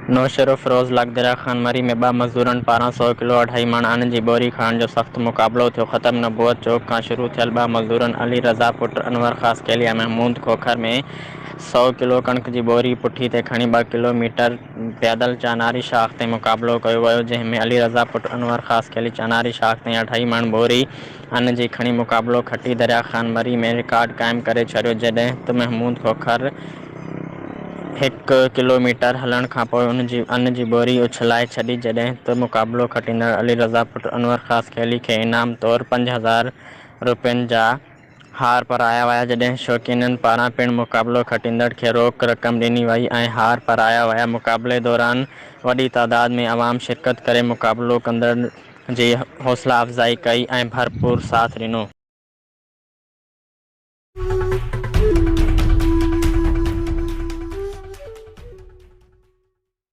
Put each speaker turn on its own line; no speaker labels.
नोशहरोफिरोज دريا खान मरी में 2 मज़दूरनि पारां 100 किलो अढाई मण अन जी बोरी खणण जो सख़्तु मुक़ाबलो थियो। ख़तम नबूअत चौक खां शुरू थियल 2 मज़दूरनि अली रज़ा पुट अनवर ख़ास कैली ऐं महमूद खोखर में 100 किलो कणिक जी बोरी पुठी ते खणी 2 किलोमीटर पैदल चानारी शाख ते मुक़ाबलो कयो वियो, जंहिं में अली रज़ा पुट अनवर ख़ास कैली चानारी शाख ते अढाई मण बोरी अन जी खणी मुक़ाबलो खटी دريا खान मरी में रिकॉर्ड क़ाइमु करे छॾियो, जॾहिं त महमूद खोखर 1 किलोमीटर हलण खां पोइ अन जी बोरी उछलाए छॾी, जॾहिं त मुक़ाबलो खटींदड़ अली रज़ा पुट अनवर ख़ास कैली खे इनाम तौरु 5000 रुपयनि जा हार पाराया विया, जॾहिं शौक़ीननि पारां पिणु मुक़ाबलो खटींदड़ खे रोक रक़म ॾिनी वई ऐं हार पाराया विया। मुक़ाबले दौरान वॾी तादाद में अवाम शिरकत करे मुक़ाबलो कंदड़ जी हौसला अफ़ज़ाई कई ऐं भरपूर साथ ॾिनो।